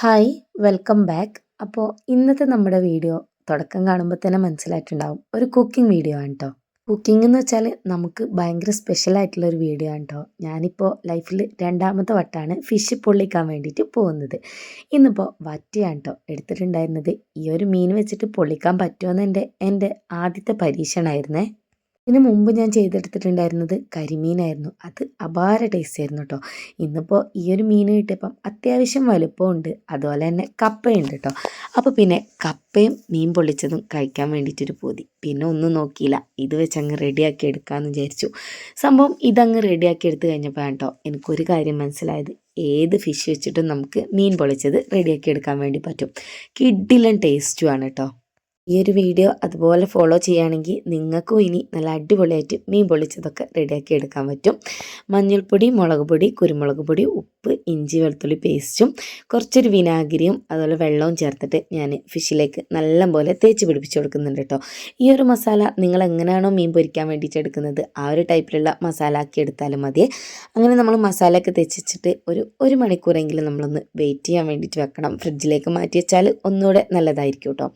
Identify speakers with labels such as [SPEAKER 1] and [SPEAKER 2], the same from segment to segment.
[SPEAKER 1] Hi welcome back. അപ്പോൾ ഇന്നത്തെ നമ്മുടെ വീഡിയോ തുടക്കം കാണുമ്പോൾ തന്നെ മനസ്സിലായിട്ടുണ്ടാവും, ഒരു കുക്കിംഗ് വീഡിയോ ആണ് കേട്ടോ. കുക്കിംഗ് എന്ന് വെച്ചാൽ നമുക്ക് ഭയങ്കര സ്പെഷ്യൽ ആയിട്ടുള്ള ഒരു വീഡിയോ ആണ് കേട്ടോ. ഞാനിപ്പോൾ ലൈഫിൽ രണ്ടാമത്തെ വട്ടമാണ് ഫിഷ് പൊള്ളിക്കാൻ വേണ്ടിയിട്ട് പോകുന്നത്. ഇന്നിപ്പോൾ വറ്റിയാണ് കേട്ടോ എടുത്തിട്ടുണ്ടായിരുന്നത്. ഈ ഒരു മീൻ വെച്ചിട്ട് പൊള്ളിക്കാൻ പറ്റുമെന്ന് എൻ്റെ ആദ്യത്തെ പരീക്ഷണമായിരുന്നേ. ഇതിന് മുമ്പ് ഞാൻ ചെയ്തെടുത്തിട്ടുണ്ടായിരുന്നത് കരിമീനായിരുന്നു. അത് അപാര ടേസ്റ്റ് ആയിരുന്നു കേട്ടോ. ഇന്നിപ്പോൾ ഈ ഒരു മീൻ കിട്ടിയപ്പം അത്യാവശ്യം വലുപ്പമുണ്ട്, അതുപോലെ തന്നെ കപ്പയുണ്ട് കേട്ടോ. അപ്പോൾ പിന്നെ കപ്പയും മീൻ പൊള്ളിച്ചതും കഴിക്കാൻ വേണ്ടിയിട്ടൊരു പൂതി. പിന്നെ ഒന്നും നോക്കിയില്ല, ഇത് വെച്ച് അങ്ങ് റെഡിയാക്കി എടുക്കാമെന്ന് വിചാരിച്ചു. സംഭവം ഇതങ്ങ് റെഡിയാക്കി എടുത്ത് കഴിഞ്ഞപ്പോൾ കേട്ടോ എനിക്കൊരു കാര്യം മനസ്സിലായത്, ഏത് ഫിഷ് വെച്ചിട്ടും നമുക്ക് മീൻ പൊള്ളിച്ചത് റെഡിയാക്കി എടുക്കാൻ വേണ്ടി പറ്റും. കിഡിലൻ ടേസ്റ്റുമാണ് കേട്ടോ. ഈ ഒരു വീഡിയോ അതുപോലെ ഫോളോ ചെയ്യുകയാണെങ്കിൽ നിങ്ങൾക്കും ഇനി നല്ല അടിപൊളിയായിട്ട് മീൻ പൊള്ളിച്ചതൊക്കെ റെഡിയാക്കി എടുക്കാൻ പറ്റും. മഞ്ഞൾപ്പൊടി, മുളക് പൊടി, കുരുമുളക് പൊടി, ഉപ്പ്, ഇഞ്ചി വെളുത്തുള്ളി പേസ്റ്റും കുറച്ചൊരു വിനാഗിരിയും അതുപോലെ വെള്ളവും ചേർത്തിട്ട് ഞാൻ ഫിഷിലേക്ക് നല്ലപോലെ തേച്ച് പിടിപ്പിച്ച് കൊടുക്കുന്നുണ്ട് കേട്ടോ. ഈ ഒരു മസാല നിങ്ങൾ എങ്ങനെയാണോ മീൻ പൊരിക്കാൻ വേണ്ടിയിട്ട് എടുക്കുന്നത് ആ ഒരു ടൈപ്പിലുള്ള മസാല ആക്കി എടുത്താലും മതി. അങ്ങനെ നമ്മൾ മസാലയൊക്കെ തേച്ച് വെച്ചിട്ട് ഒരു മണിക്കൂറെങ്കിലും നമ്മളൊന്ന് വെയിറ്റ് ചെയ്യാൻ വേണ്ടിയിട്ട് വെക്കണം. ഫ്രിഡ്ജിലേക്ക് മാറ്റി വെച്ചാൽ ഒന്നുകൂടെ നല്ലതായിരിക്കും കേട്ടോ.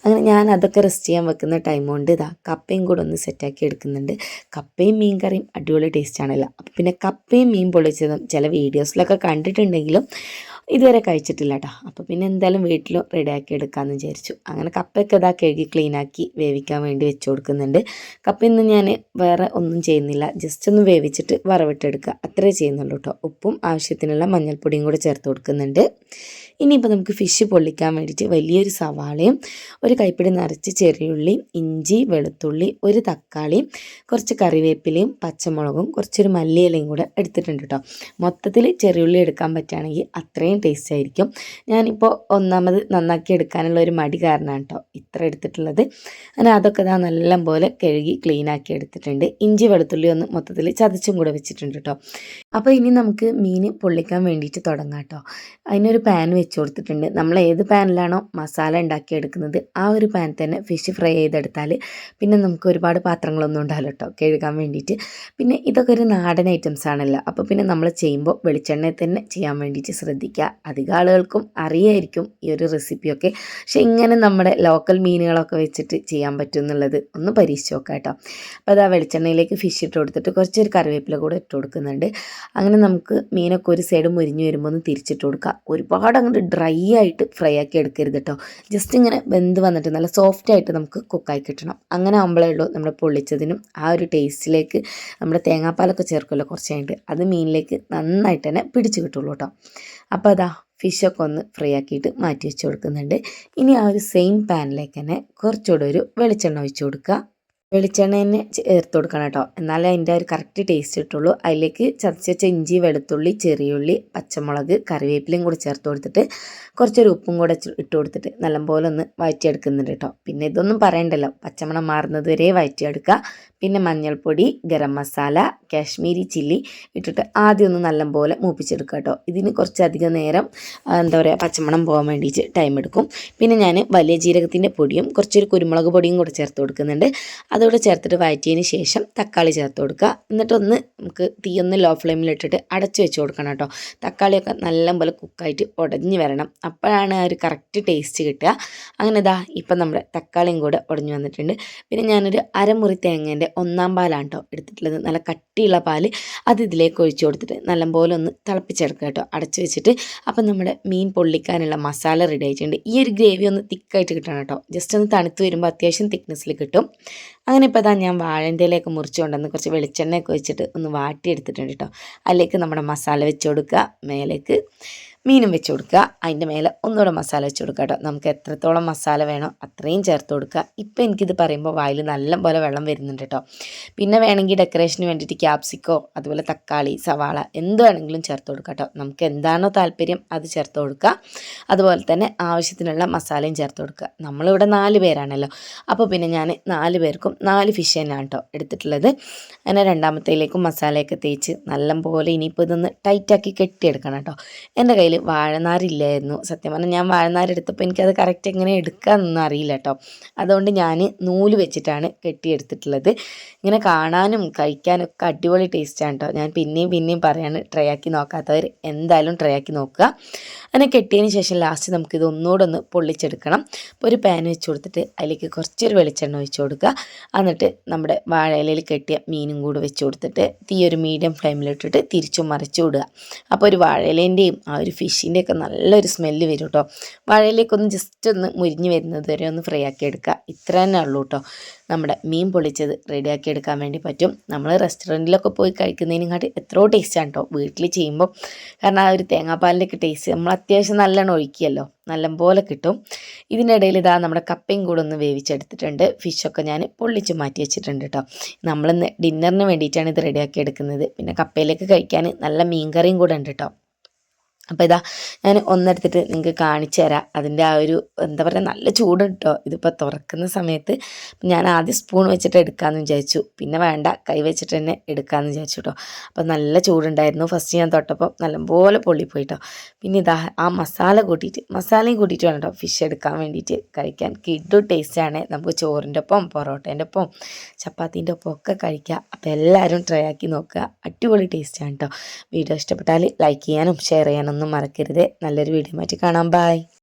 [SPEAKER 1] അങ്ങനെ ഞാൻ അതൊക്കെ റെസ്റ്റ് ചെയ്യാൻ വെക്കുന്ന ടൈം കൊണ്ട് ഇതാ കപ്പയും കൂടെ ഒന്ന് സെറ്റാക്കി എടുക്കുന്നുണ്ട്. കപ്പയും മീൻ കറിയും അടിപൊളി ടേസ്റ്റ് ആണല്ലോ. അപ്പോൾ പിന്നെ കപ്പയും മീൻ പൊള്ളിച്ചതും ചില വീഡിയോസിലൊക്കെ കണ്ടിട്ടുണ്ടെങ്കിലും ഇതുവരെ കഴിച്ചിട്ടില്ല കേട്ടോ. അപ്പോൾ പിന്നെ എന്തായാലും വീട്ടിലും റെഡിയാക്കി എടുക്കാമെന്ന് വിചാരിച്ചു. അങ്ങനെ കപ്പയൊക്കെ ഇതാ കഴുകി ക്ലീനാക്കി വേവിക്കാൻ വേണ്ടി വെച്ച് കൊടുക്കുന്നുണ്ട്. കപ്പയൊന്നും ഞാൻ വേറെ ഒന്നും ചെയ്യുന്നില്ല, ജസ്റ്റ് ഒന്ന് വേവിച്ചിട്ട് വറവിട്ടെടുക്കുക അത്രേ ചെയ്യുന്നുള്ളൂ കേട്ടോ. ഉപ്പും ആവശ്യത്തിനുള്ള മഞ്ഞൾപ്പൊടിയും കൂടെ ചേർത്ത് കൊടുക്കുന്നുണ്ട്. ഇനിയിപ്പോൾ നമുക്ക് ഫിഷ് പൊള്ളിക്കാൻ വേണ്ടിയിട്ട് വലിയൊരു സവാളയും ഒരു കൈപ്പിടി നിറച്ച് ചെറിയുള്ളി, ഇഞ്ചി, വെളുത്തുള്ളി, ഒരു തക്കാളി, കുറച്ച് കറിവേപ്പിലയും പച്ചമുളകും കുറച്ചൊരു മല്ലിയിലയും കൂടെ എടുത്തിട്ടുണ്ട് കേട്ടോ. മൊത്തത്തിൽ ചെറിയുള്ളി എടുക്കാൻ പറ്റുകയാണെങ്കിൽ അത്രയും ടേസ്റ്റ് ആയിരിക്കും. ഞാനിപ്പോൾ ഒന്നാമത് നന്നാക്കി എടുക്കാനുള്ള ഒരു മടി കാരണമാണ് കേട്ടോ ഇത്ര എടുത്തിട്ടുള്ളത്. അങ്ങനെ അതൊക്കെ ഇതാ നല്ലപോലെ കഴുകി ക്ലീനാക്കി എടുത്തിട്ടുണ്ട്. ഇഞ്ചി വെളുത്തുള്ളി ഒന്ന് മൊത്തത്തിൽ ചതച്ചും കൂടെ വെച്ചിട്ടുണ്ട് കേട്ടോ. അപ്പോൾ ഇനി നമുക്ക് മീൻ പൊള്ളിക്കാൻ വേണ്ടിയിട്ട് തുടങ്ങാം കേട്ടോ. അതിനൊരു പാൻ വെച്ച് കൊടുത്തിട്ടുണ്ട്. നമ്മൾ ഏത് പാനിലാണോ മസാല ഉണ്ടാക്കിയെടുക്കുന്നത് ആ ഒരു പാൻ തന്നെ ഫിഷ് ഫ്രൈ ചെയ്തെടുത്താൽ പിന്നെ നമുക്ക് ഒരുപാട് പാത്രങ്ങളൊന്നും ഉണ്ടാവില്ല കേട്ടോ കഴുകാൻ വേണ്ടിയിട്ട്. പിന്നെ ഇതൊക്കെ ഒരു നാടൻ ഐറ്റംസ് ആണല്ലോ, അപ്പോൾ പിന്നെ നമ്മൾ ചെയ്യുമ്പോൾ വെളിച്ചെണ്ണയിൽ തന്നെ ചെയ്യാൻ വേണ്ടിയിട്ട് ശ്രദ്ധിക്കുക. അധികം ആളുകൾക്കും അറിയായിരിക്കും ഈ ഒരു റെസിപ്പിയൊക്കെ, പക്ഷെ ഇങ്ങനെ നമ്മുടെ ലോക്കൽ മീനുകളൊക്കെ വെച്ചിട്ട് ചെയ്യാൻ പറ്റും എന്നുള്ളത് ഒന്ന് പരീക്ഷിച്ച് നോക്കാം കേട്ടോ. അപ്പോൾ അത് ആ വെളിച്ചെണ്ണയിലേക്ക് ഫിഷ് ഇട്ട് കൊടുത്തിട്ട് കുറച്ചൊരു കറിവേപ്പില കൂടെ ഇട്ട് കൊടുക്കുന്നുണ്ട്. അങ്ങനെ നമുക്ക് മീനൊക്കെ ഒരു സൈഡ് മുരിഞ്ഞ് വരുമ്പോൾ ഒന്ന് തിരിച്ചിട്ട് കൊടുക്കുക. ഒരുപാട് അങ്ങോട്ട് ഡ്രൈ ആയിട്ട് ഫ്രൈ ആക്കി എടുക്കരുത് കേട്ടോ. ജസ്റ്റ് ഇങ്ങനെ വെന്ത് വന്നിട്ട് നല്ല സോഫ്റ്റ് ആയിട്ട് നമുക്ക് കുക്കായി കിട്ടണം. അങ്ങനെ ആകുമ്പോഴേ ഉള്ളൂ നമ്മുടെ പൊള്ളിച്ചതിനും ആ ഒരു ടേസ്റ്റിലേക്ക് നമ്മുടെ തേങ്ങാപ്പാലൊക്കെ ചേർക്കുമല്ലോ കുറച്ച് കഴിഞ്ഞിട്ട്, അത് മീനിലേക്ക് നന്നായിട്ട് തന്നെ പിടിച്ച് കിട്ടുള്ളൂ കേട്ടോ. അപ്പോൾ അതാ ഫിഷൊക്കെ ഒന്ന് ഫ്രൈ ആക്കിയിട്ട് മാറ്റി വെച്ച് കൊടുക്കുന്നുണ്ട്. ഇനി ആ ഒരു സെയിം പാനിലേക്ക് തന്നെ കുറച്ചുകൂടെ ഒരു വെളിച്ചെണ്ണ ഒഴിച്ച് കൊടുക്കുക. വെളിച്ചെണ്ണ തന്നെ ചേർത്ത് കൊടുക്കണം കേട്ടോ, എന്നാലേ അതിൻ്റെ ഒരു കറക്റ്റ് ടേസ്റ്റ് കിട്ടുള്ളൂ. അതിലേക്ക് ചതച്ച് വെച്ച ഇഞ്ചി, വെളുത്തുള്ളി, ചെറിയുള്ളി, പച്ചമുളക്, കറിവേപ്പിലയും കൂടി ചേർത്ത് കൊടുത്തിട്ട് കുറച്ചൊരു ഉപ്പും കൂടെ ഇട്ട് കൊടുത്തിട്ട് നല്ലപോലെ ഒന്ന് വഴറ്റിയെടുക്കുന്നുണ്ട് കേട്ടോ. പിന്നെ ഇതൊന്നും പറയണ്ടല്ലോ, പച്ചമണം മാറുന്നത് വരെ വഴറ്റിയെടുക്കുക. പിന്നെ മഞ്ഞൾപ്പൊടി, ഗരം മസാല, കാശ്മീരി ചില്ലി ഇട്ടിട്ട് ആദ്യം ഒന്ന് നല്ലപോലെ മൂപ്പിച്ചെടുക്കുക കേട്ടോ. ഇതിന് കുറച്ചധികം നേരം എന്താ പറയുക പച്ചമണം പോകാൻ വേണ്ടിയിട്ട് ടൈം എടുക്കും. പിന്നെ ഞാൻ വലിയ ജീരകത്തിൻ്റെ പൊടിയും കുറച്ചൊരു കുരുമുളക് പൊടിയും കൂടെ ചേർത്ത് കൊടുക്കുന്നുണ്ട്. അതോടെ ചേർത്തിട്ട് വഴറ്റിയതിന് ശേഷം തക്കാളി ചേർത്ത് കൊടുക്കുക. എന്നിട്ടൊന്ന് നമുക്ക് തീയൊന്ന് ലോ ഫ്ലെയിമിലിട്ടിട്ട് അടച്ച് വെച്ച് കൊടുക്കണം കേട്ടോ. തക്കാളിയൊക്കെ നല്ലപോലെ കുക്കായിട്ട് ഉടഞ്ഞ് വരണം, അപ്പോഴാണ് ആ ഒരു കറക്റ്റ് ടേസ്റ്റ് കിട്ടുക. അങ്ങനെ ഇതാ ഇപ്പം നമ്മുടെ തക്കാളിയും കൂടെ ഉടഞ്ഞു വന്നിട്ടുണ്ട്. പിന്നെ ഞാനൊരു അരമുറി തേങ്ങേൻ്റെ ഒന്നാം പാലാണ് കേട്ടോ എടുത്തിട്ടുള്ളത്, നല്ല കട്ടിയുള്ള പാല്. അത് ഇതിലേക്ക് ഒഴിച്ച് കൊടുത്തിട്ട് നല്ലപോലെ ഒന്ന് തിളപ്പിച്ചെടുക്കുക കേട്ടോ അടച്ച് വെച്ചിട്ട്. അപ്പം നമ്മുടെ മീൻ പൊള്ളിക്കാനുള്ള മസാല റെഡി ആയിട്ടുണ്ട്. ഈ ഒരു ഗ്രേവി ഒന്ന് തിക്കായിട്ട് കിട്ടണം കേട്ടോ, ജസ്റ്റ് ഒന്ന് തണുത്ത് വരുമ്പോൾ അത്യാവശ്യം തിക്നെസ്സിൽ കിട്ടും. അങ്ങനെ ഇപ്പോൾ ഇതാ ഞാൻ വാഴൻ്റെ ഇലയൊക്കെ മുറിച്ച് കൊണ്ടുവന്ന് കുറച്ച് വെളിച്ചെണ്ണയൊക്കെ വെച്ചിട്ട് ഒന്ന് വാട്ടിയെടുത്തിട്ടുണ്ട് കേട്ടോ. അതിലേക്ക് നമ്മുടെ മസാല വെച്ച് കൊടുക്കുക, മേലേക്ക് മീനും വെച്ച് കൊടുക്കുക, അതിൻ്റെ മേലെ ഒന്നുകൂടെ മസാല വെച്ച് കൊടുക്കുക കേട്ടോ. നമുക്ക് എത്രത്തോളം മസാല വേണോ അത്രയും ചേർത്ത് കൊടുക്കുക. ഇപ്പോൾ എനിക്കിത് പറയുമ്പോൾ വായിൽ നല്ലപോലെ വെള്ളം വരുന്നുണ്ട് കേട്ടോ. പിന്നെ വേണമെങ്കിൽ ഡെക്കറേഷന് വേണ്ടിയിട്ട് ക്യാപ്സിക്കോ അതുപോലെ തക്കാളി, സവാള എന്ത് വേണമെങ്കിലും ചേർത്ത് കൊടുക്കുക കേട്ടോ. നമുക്ക് എന്താണോ താല്പര്യം അത് ചേർത്ത് കൊടുക്കുക. അതുപോലെ തന്നെ ആവശ്യത്തിനുള്ള മസാലയും ചേർത്ത് കൊടുക്കുക. നമ്മളിവിടെ 4 പേരാണല്ലോ, അപ്പോൾ പിന്നെ ഞാൻ 4 പേർക്കും 4 ഫിഷ് തന്നെയാണ് കേട്ടോ എടുത്തിട്ടുള്ളത്. അങ്ങനെ രണ്ടാമത്തേലേക്കും മസാലയൊക്കെ തേച്ച് നല്ലപോലെ ഇനിയിപ്പോൾ ഇതൊന്ന് ടൈറ്റാക്കി കെട്ടിയെടുക്കണം കേട്ടോ. എൻ്റെ കയ്യിൽ കയ്യിൽ വാഴനാരില്ലായിരുന്നു. സത്യം പറഞ്ഞാൽ ഞാൻ വാഴനാര് എടുത്തപ്പോൾ എനിക്കത് കറക്റ്റ് എങ്ങനെ എടുക്കാമെന്നൊന്നും അറിയില്ല കേട്ടോ. അതുകൊണ്ട് ഞാൻ നൂല് വെച്ചിട്ടാണ് കെട്ടിയെടുത്തിട്ടുള്ളത്. ഇങ്ങനെ കാണാനും കഴിക്കാനും ഒക്കെ അടിപൊളി ടേസ്റ്റാണ് കേട്ടോ. ഞാൻ പിന്നെയും പറയാണ്, ട്രൈ ആക്കി നോക്കാത്തവർ എന്തായാലും ട്രൈ ആക്കി നോക്കുക. അങ്ങനെ കെട്ടിയതിന് ശേഷം ലാസ്റ്റ് നമുക്കിത് ഒന്നുകൂടെ ഒന്ന് പൊള്ളിച്ചെടുക്കണം. അപ്പോൾ ഒരു പാൻ വെച്ച് കൊടുത്തിട്ട് അതിലേക്ക് കുറച്ചൊരു വെളിച്ചെണ്ണ ഒഴിച്ച് കൊടുക്കുക. എന്നിട്ട് നമ്മുടെ വാഴയിലയിൽ കെട്ടിയ മീനും കൂടെ വെച്ച് കൊടുത്തിട്ട് തീ ഒരു മീഡിയം ഫ്ലെയിമിലിട്ടിട്ട് തിരിച്ചും മറിച്ചും ഇടുക. അപ്പോൾ ഒരു വാഴയിലേൻ്റെയും ആ ഒരു ഫിഷിൻ്റെയൊക്കെ നല്ലൊരു സ്മെല്ല് വരും കേട്ടോ. വാഴയിലേക്കൊന്ന് ജസ്റ്റ് ഒന്ന് മുരിഞ്ഞ് വരുന്നത് വരെ ഒന്ന് ഫ്രൈ ആക്കി എടുക്കുക. ഇത്ര തന്നെ ഉള്ളൂ കേട്ടോ. നമ്മുടെ മീൻ പൊള്ളിച്ചത് റെഡിയാക്കി എടുക്കാൻ വേണ്ടി പറ്റും. നമ്മൾ റെസ്റ്റോറൻറ്റിലൊക്കെ പോയി കഴിക്കുന്നതിനെക്കാട്ടി എത്രയോ ടേസ്റ്റാണ് കേട്ടോ വീട്ടിൽ ചെയ്യുമ്പോൾ. കാരണം ആ ഒരു തേങ്ങാപ്പാലിൻ്റെയൊക്കെ ടേസ്റ്റ് നമ്മൾ അത്യാവശ്യം നല്ലോണം ഒഴിക്കുകയല്ലോ, നല്ലപോലെ കിട്ടും. ഇതിനിടയിൽ ഇതാ നമ്മുടെ കപ്പയും കൂടെ ഒന്ന് വേവിച്ചെടുത്തിട്ടുണ്ട്. ഫിഷൊക്കെ ഞാൻ പൊള്ളിച്ച് മാറ്റി വെച്ചിട്ടുണ്ട് കേട്ടോ. നമ്മളിന്ന് ഡിന്നറിന് വേണ്ടിയിട്ടാണ് ഇത് റെഡിയാക്കി എടുക്കുന്നത്. പിന്നെ കപ്പയിലേക്ക് കഴിക്കാൻ നല്ല മീൻകറിയും കൂടെ ഉണ്ട് കേട്ടോ. അപ്പോൾ ഇതാ ഞാൻ ഒന്നെടുത്തിട്ട് നിങ്ങൾക്ക് കാണിച്ചു തരാം. അതിൻ്റെ ആ ഒരു എന്താ പറയുക, നല്ല ചൂട് കേട്ടോ. ഇതിപ്പോൾ തുറക്കുന്ന സമയത്ത് ഞാൻ ആദ്യം സ്പൂൺ വെച്ചിട്ട് എടുക്കാമെന്ന് വിചാരിച്ചു. പിന്നെ വേണ്ട, കൈ വെച്ചിട്ട് തന്നെ എടുക്കാമെന്ന് വിചാരിച്ചു കേട്ടോ. അപ്പോൾ നല്ല ചൂടുണ്ടായിരുന്നു. ഫസ്റ്റ് ഞാൻ തൊട്ടപ്പോൾ നല്ലപോലെ പൊള്ളിപ്പോയി കേട്ടോ. പിന്നെ ഇതാ ആ മസാലയും കൂട്ടിയിട്ട് വേണം കേട്ടോ ഫിഷ് എടുക്കാൻ വേണ്ടിയിട്ട് കഴിക്കാൻ. കിഡു ടേസ്റ്റാണ്. നമുക്ക് ചോറിൻ്റെ ഒപ്പം പൊറോട്ടേൻ്റെ ഒപ്പം ചപ്പാത്തീൻ്റെ ഒപ്പം ഒക്കെ കഴിക്കാം. അപ്പോൾ എല്ലാവരും ട്രൈ ആക്കി നോക്കുക. അടിപൊളി ടേസ്റ്റാണ് കേട്ടോ. വീഡിയോ ഇഷ്ടപ്പെട്ടാൽ ലൈക്ക് ചെയ്യാനും ഷെയർ ചെയ്യാനൊന്നും മറക്കരുത്. നല്ലൊരു വീഡിയോ ആയിട്ട് കാണാം. ബൈ.